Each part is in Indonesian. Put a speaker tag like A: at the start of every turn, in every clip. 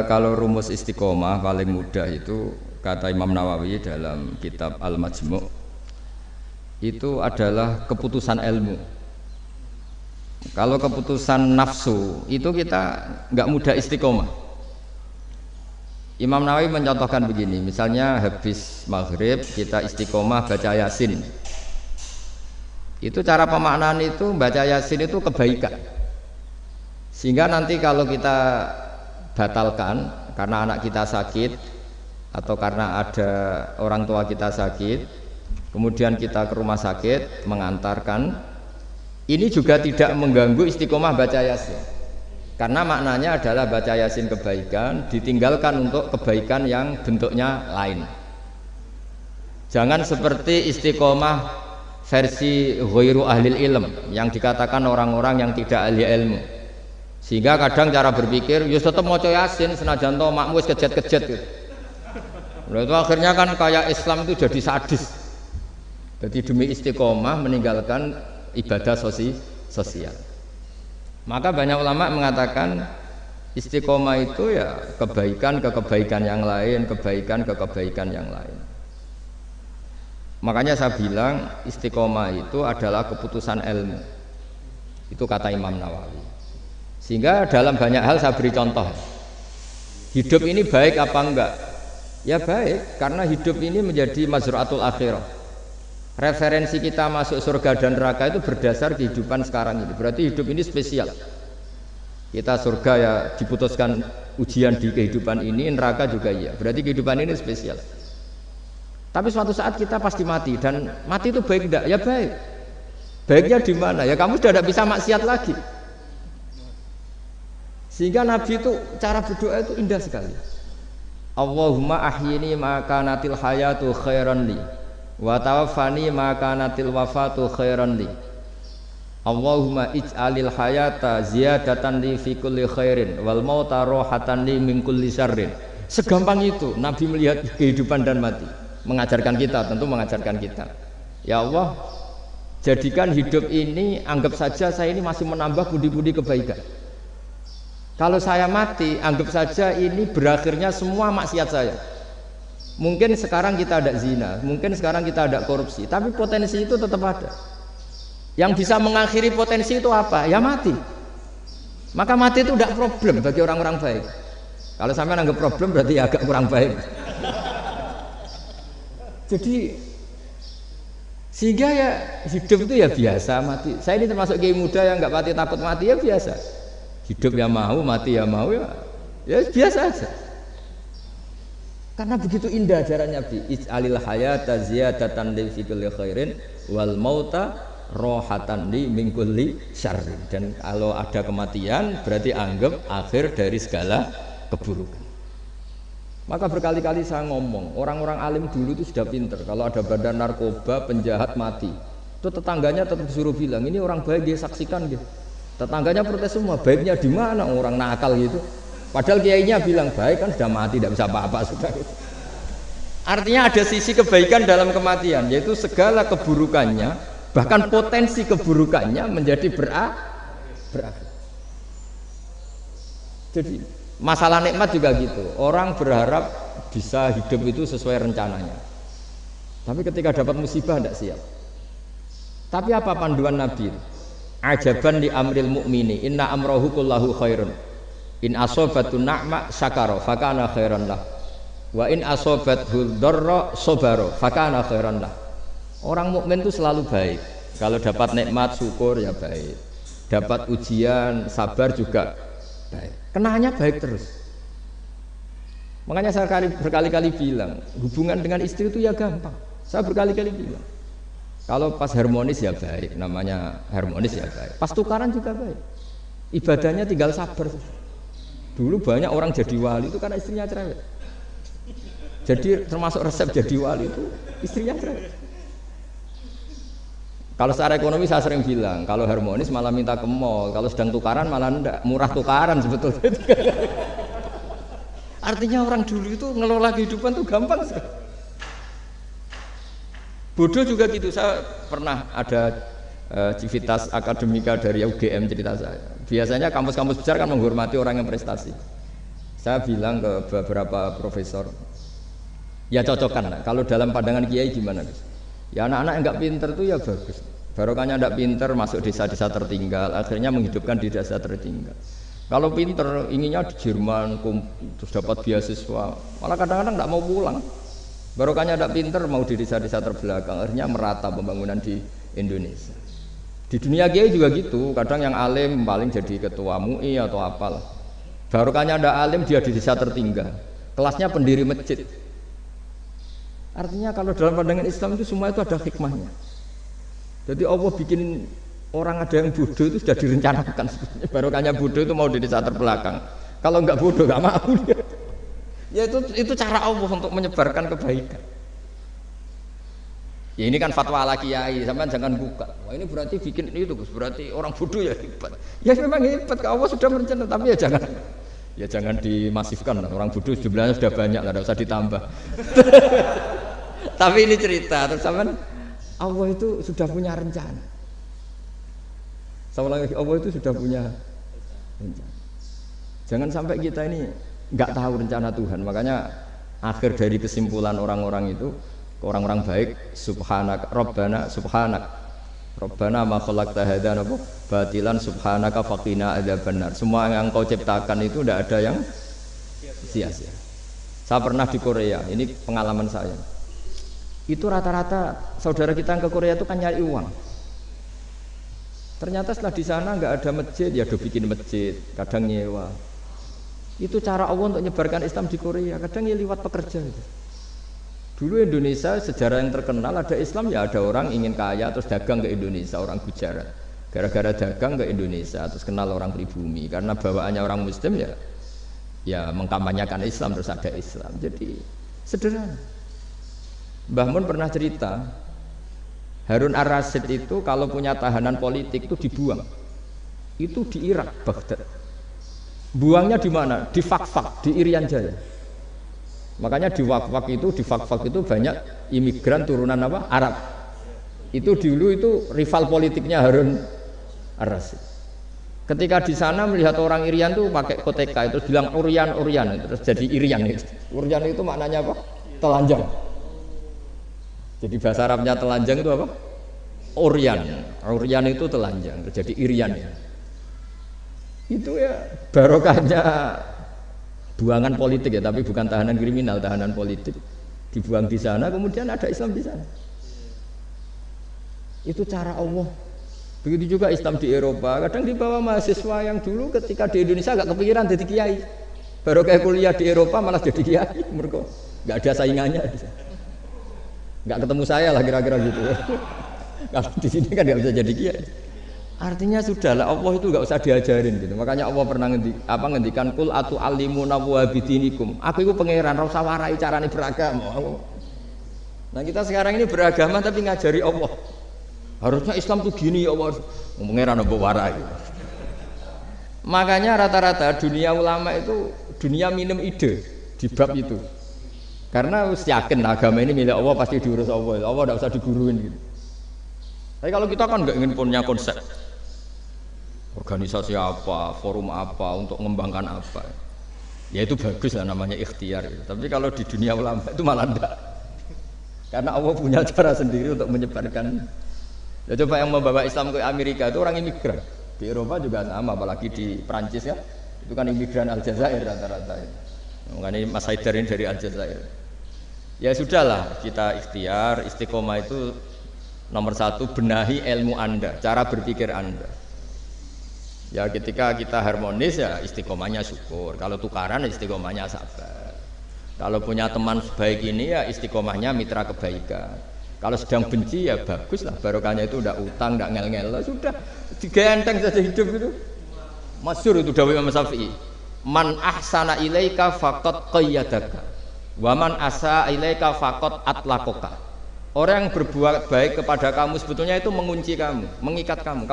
A: Kalau rumus istiqomah paling mudah itu kata Imam Nawawi dalam kitab Al-Majmu' itu adalah keputusan ilmu. Kalau keputusan nafsu itu kita nggak mudah istiqomah. Imam Nawawi mencontohkan begini, misalnya habis maghrib kita istiqomah baca Yasin. Itu cara pemaknaan itu baca Yasin itu kebaikan. Sehingga nanti kalau kita batalkan karena anak kita sakit atau karena ada orang tua kita sakit, kemudian kita ke rumah sakit mengantarkan, ini juga tidak mengganggu istiqomah baca Yasin. Karena maknanya adalah baca Yasin kebaikan, ditinggalkan untuk kebaikan yang bentuknya lain. Jangan seperti istiqomah versi ghairu ahlil ilm yang dikatakan orang-orang yang tidak ahli ilmu. Sehingga kadang cara berpikir, ya tetap mau Yasin senajan to makmu wis kejet-kejet gitu. Nah, itu akhirnya kan kayak Islam itu jadi sadis. Jadi demi istiqomah meninggalkan ibadah sosial. Maka banyak ulama mengatakan istiqomah itu ya kebaikan ke kebaikan yang lain, kebaikan ke kebaikan yang lain. Makanya saya bilang istiqomah itu adalah keputusan ilmu. Itu kata Imam Nawawi. Sehingga dalam banyak hal saya beri contoh. Hidup ini baik apa enggak? Ya baik, karena hidup ini menjadi mazra'atul akhirah. Referensi kita masuk surga dan neraka itu berdasar kehidupan sekarang ini. Berarti hidup ini spesial. Kita surga ya diputuskan ujian di kehidupan ini, neraka juga iya. Berarti kehidupan ini spesial. Tapi suatu saat kita pasti mati, dan mati itu baik enggak? Ya baik. Baiknya di mana? Ya kamu sudah tidak bisa maksiat lagi. Sehingga Nabi itu cara berdoa itu indah sekali. Allahumma ahyini ma kanatil hayatu khairan li wa tawaffani ma kanatil wafatu khairan li. Allahumma ij'alil hayata ziyadatan li fi kulli khairin wal mauta rohatan li min kulli syarrin. Segampang itu Nabi melihat kehidupan dan mati. Mengajarkan kita, tentu mengajarkan kita. Ya Allah, jadikan hidup ini, anggap saja saya ini masih menambah budi-budi kebaikan. Kalau saya mati, anggap saja ini berakhirnya semua maksiat saya. Mungkin sekarang kita ada zina, mungkin sekarang kita ada korupsi, tapi potensi itu tetap ada. Yang bisa mengakhiri potensi itu apa? Ya mati. Maka mati itu tidak problem bagi orang-orang baik. Kalau sampai anggap problem berarti agak kurang baik. Jadi sehingga ya hidup itu ya biasa, mati. Saya ini termasuk kiai muda yang nggak mati takut mati, ya biasa. Hidup ya mau, mati ya mau, ya biasa aja. Karena begitu indah ajaran Nabi. Ij'alil hayata ziyadatan li fi kulli khairin wal mauta rohatan li min kulli syarrin. Dan kalau ada kematian berarti anggap akhir dari segala keburukan. Maka berkali-kali saya ngomong, orang-orang alim dulu itu sudah pinter. Kalau ada badan narkoba, penjahat mati, itu tetangganya tetap disuruh bilang, ini orang baik dia saksikan dia. Tetangganya protes semua, baiknya di mana orang nakal gitu. Padahal kiainya bilang baik kan sudah mati, tidak bisa apa-apa sudah. Artinya ada sisi kebaikan dalam kematian, yaitu segala keburukannya, bahkan potensi keburukannya menjadi berakhir. Jadi masalah nikmat juga gitu. Orang berharap bisa hidup itu sesuai rencananya. Tapi ketika dapat musibah tidak siap. Tapi apa panduan Nabi? Ajaban li amril mu'mini inna amrahu kullahu khairun. In asobatu na'ma syakara fakana khairan lah. Wa in asobathu dharra sobaro fakana khairan lah. Orang mukmin itu selalu baik. Kalau dapat nikmat syukur ya baik. Dapat ujian sabar juga baik. Kenanya baik terus. Makanya saya berkali-kali bilang, hubungan dengan istri itu ya gampang. Saya berkali-kali bilang, kalau pas harmonis ya baik, namanya harmonis ya baik. Pas tukaran juga baik. Ibadahnya tinggal sabar. Dulu banyak orang jadi wali itu karena istrinya cerewet. Jadi termasuk resep jadi wali itu istrinya cerewet. Kalau secara ekonomi saya sering bilang, kalau harmonis malah minta ke mall, kalau sedang tukaran malah enggak, murah tukaran sebetulnya. Artinya orang dulu itu ngelola kehidupan itu gampang sekali. Bodoh juga gitu. Saya pernah ada civitas akademika dari UGM cerita saya. Biasanya kampus-kampus besar kan menghormati orang yang prestasi. Saya bilang ke beberapa profesor, ya cocokkan lah. Kalau dalam pandangan kiai gimana, Gus? Ya anak-anak yang nggak pinter tuh ya bagus. Barokahnya nggak pinter masuk desa-desa tertinggal, akhirnya menghidupkan di desa tertinggal. Kalau pinter inginnya di Jerman, terus dapat beasiswa, malah kadang-kadang nggak mau pulang. Barokahnya nggak pinter mau di desa-desa terbelakang, akhirnya merata pembangunan di Indonesia. Di dunia kiai juga gitu, kadang yang alim paling jadi ketua MUI atau apalah. Barokahnya ndak alim dia di desa tertinggal, kelasnya pendiri masjid. Artinya kalau dalam pandangan Islam itu semua itu ada hikmahnya. Jadi Allah bikin orang ada yang bodoh itu sudah direncanakan. Barokahnya bodoh itu mau di desa terbelakang. Kalau enggak bodoh enggak mau dia. Ya itu cara Allah untuk menyebarkan kebaikan. Ya ini kan fatwa ala kiai, sampean jangan buka. Wah ini berarti bikin itu Gus, berarti orang bodoh ya hebat. Ya memang hebat, Allah sudah merencanakan, tapi ya jangan dimasifkan. Orang bodoh jumlahnya sudah banyak, enggak usah ditambah. Tapi ini cerita, terus sampean Allah itu sudah punya rencana. Sama lagi Allah itu sudah punya rencana. Jangan sampai kita ini enggak tahu rencana Tuhan. Makanya akhir dari kesimpulan orang-orang itu, orang-orang baik, subhanak rabbana subhanak rabbana ma khalaqta hadza batilan subhanaka faqina adzabannar. Semua yang kau ciptakan itu tidak ada yang sia-sia. Saya pernah di Korea, ini pengalaman saya. Itu rata-rata saudara kita yang ke Korea itu kan nyari uang. Ternyata setelah di sana nggak ada masjid, ya udah bikin masjid, kadang nyewa. Itu cara Allah untuk menyebarkan Islam di Korea, kadang ya lewat pekerja itu. Dulu Indonesia sejarah yang terkenal ada Islam ya ada orang ingin kaya terus dagang ke Indonesia, orang Gujarat. Gara-gara dagang ke Indonesia terus kenal orang pribumi karena bawaannya orang Muslim ya mengkampanyekan Islam terus ada Islam. Jadi sederhana. Mbah Mun pernah cerita Harun Ar-Rasyid itu kalau punya tahanan politik itu dibuang. Itu di Irak, Baghdad. Buangnya di mana? Di Fakfak, di Irian Jaya. Makanya di Fakfak itu banyak imigran turunan apa? Arab. Itu dulu itu rival politiknya Harun Ar-Rasyid. Ketika di sana melihat orang Irian tuh pakai koteka itu bilang Urian terus jadi Irian itu. Urian itu maknanya apa? Telanjang. Jadi bahasa Arabnya telanjang itu apa? Urian itu telanjang, jadi Irian. Itu ya barokahnya buangan politik ya, tapi bukan tahanan kriminal, tahanan politik dibuang di sana, kemudian ada Islam di sana. Itu cara Allah. Begitu juga Islam di Eropa, kadang dibawa mahasiswa yang dulu ketika di Indonesia agak kepikiran jadi kiai, baru kayak kuliah di Eropa malah jadi kiai, mereka nggak ada saingannya, nggak ketemu saya lah kira-kira gitu. Kalau di sini kan nggak bisa jadi kiai. Artinya sudahlah Allah itu nggak usah diajarin gitu. Makanya Allah pernah ngendikan kul atu alimuna wa bidinikum. Aku itu pangeran, ora usah warai carane beragama. Nah kita sekarang ini beragama tapi ngajari Allah. Harusnya Islam tuh gini ya Allah. Pangeran mbok warai. Makanya rata-rata dunia ulama itu dunia minum ide di bab itu. Karena harus yakin agama ini milik Allah pasti diurus Allah. Allah nggak usah diguruin gitu. Tapi kalau kita kan nggak ingin punya konsep. Organisasi apa, forum apa, untuk mengembangkan apa, ya itu bagus lah namanya ikhtiar. Tapi kalau di dunia ulama itu malah enggak, karena Allah punya cara sendiri untuk menyebarkan. Ya coba yang membawa Islam ke Amerika itu orang imigran, di Eropa juga sama, apalagi di Prancis ya, itu kan imigran Aljazair rata-rata. Makanya Mas Haidar ini dari Aljazair. Ya sudahlah, kita ikhtiar, istiqomah itu nomor satu, benahi ilmu Anda, cara berpikir Anda. Ya ketika kita harmonis ya istiqomahnya syukur. Kalau tukaran istiqomahnya sabar. Kalau punya teman sebaik ini ya istiqomahnya mitra kebaikan. Kalau sedang benci ya bagus lah, barokahnya itu udah utang, udah ngel-ngel, sudah digenteng saja hidup itu. Masyhur itu dawuh Imam Syafi'i. Man ahsana ilaika faqad qayyadaka. Wa man asa ilaika faqad atlaqaka. Orang yang berbuat baik kepada kamu sebetulnya itu mengunci kamu, mengikat kamu.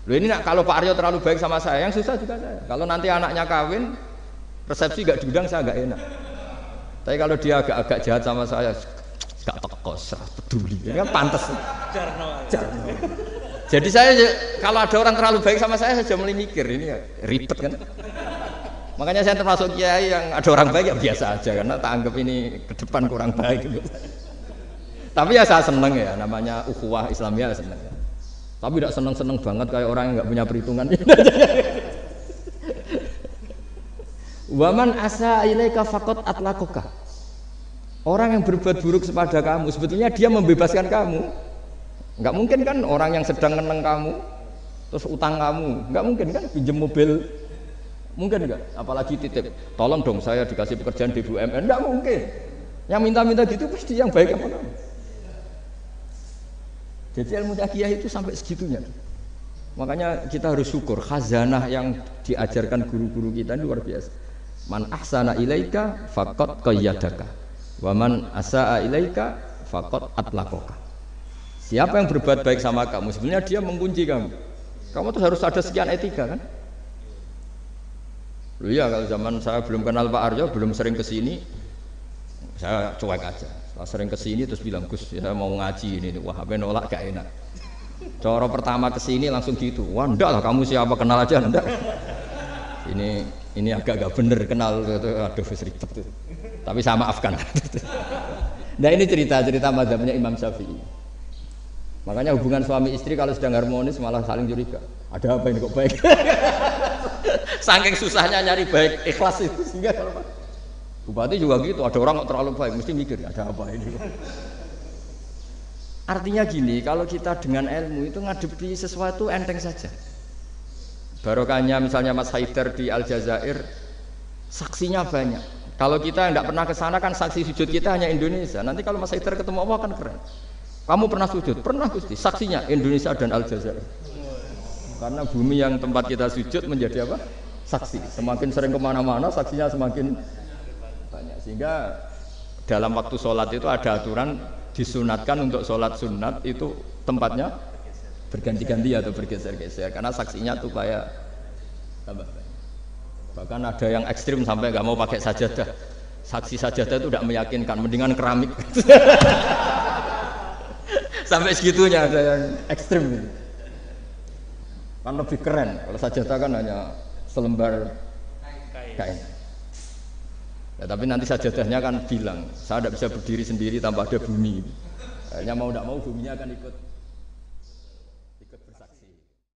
A: Loh ini nak, kalau Pak Aryo terlalu baik sama saya, yang susah juga saya. Kalau nanti anaknya kawin, resepsi gak diundang saya gak enak. Tapi kalau dia agak-agak jahat sama saya, gak tekos, peduli. Ini kan pantas. Jarno. Jadi saya kalau ada orang terlalu baik sama saya sudah mulai mikir ini ya, ribet kan. Makanya saya termasuk kiai yang ada orang baik ya biasa aja karena tak anggap ini ke depan kurang baik gitu. Tapi ya saya seneng ya, namanya ukhuwah Islamiyah seneng ya. Tapi tidak seneng-seneng banget kayak orang yang nggak punya perhitungan. Waman asa ilaika faqat atlaqaka. Orang yang berbuat buruk kepada kamu sebetulnya dia membebaskan kamu. Enggak mungkin kan orang yang sedang ngeneng kamu terus utang kamu, enggak mungkin kan pinjam mobil. Mungkin enggak? Apalagi titip, tolong dong saya dikasih pekerjaan di BUMN, enggak mungkin. Yang minta-minta gitu pasti yang baik apa kamu. Jadi ilmu akiyah itu sampai segitunya. Makanya kita harus syukur khazanah yang diajarkan guru-guru kita ini luar biasa. Man ahsana ilaika faqad qayyadaka. Wa man asaa ilaika faqad atlaqaka. Siapa yang berbuat baik sama kamu, sebenarnya dia mengunci kamu. Kamu tuh harus ada sekian etika kan? Loh iya, kalau zaman saya belum kenal Pak Arjo, belum sering kesini, saya cuek aja. Setelah sering kesini terus bilang, Gus, saya mau ngaji ini, wah apa nolak gak enak. Cara pertama kesini langsung gitu, wah enggak lah kamu siapa kenal aja enggak. Ini agak-agak bener kenal, aduh ribet tuh. Tapi saya maafkan. Nah ini cerita mazhabnya Imam Syafi'i. Makanya hubungan suami istri kalau sedang harmonis malah saling curiga. Ada apa ini kok baik? Saking susahnya nyari baik ikhlas itu sehingga kalau Bupati juga gitu, ada orang terlalu baik, mesti mikir ada apa ini. Artinya gini, kalau kita dengan ilmu itu ngadepi sesuatu enteng saja. Barokahnya misalnya Mas Haidar di Aljazair, saksinya banyak. Kalau kita tidak pernah ke sana kan saksi sujud kita hanya Indonesia. Nanti kalau Mas Haidar ketemu Allah kan keren. Kamu pernah sujud? Pernah Gusti. Saksinya Indonesia dan Aljazair. Karena bumi yang tempat kita sujud menjadi apa? Saksi. Semakin sering kemana-mana, saksinya semakin banyak. Sehingga dalam waktu sholat itu ada aturan disunatkan untuk sholat sunat itu tempatnya berganti-ganti atau bergeser-geser. Karena saksinya tuh kayak tambah banyak. Bahkan ada yang ekstrim sampai nggak mau pakai sajadah. Saksi sajadah itu tidak meyakinkan, mendingan keramik. Sampai segitunya ada yang ekstrim gitu. Kan lebih keren. Kalau sajadah kan hanya selembar kain. Ya, tapi nanti sajadahnya kan bilang, saya tidak bisa berdiri sendiri tanpa ada bumi. Akhirnya mau tidak mau buminya akan ikut.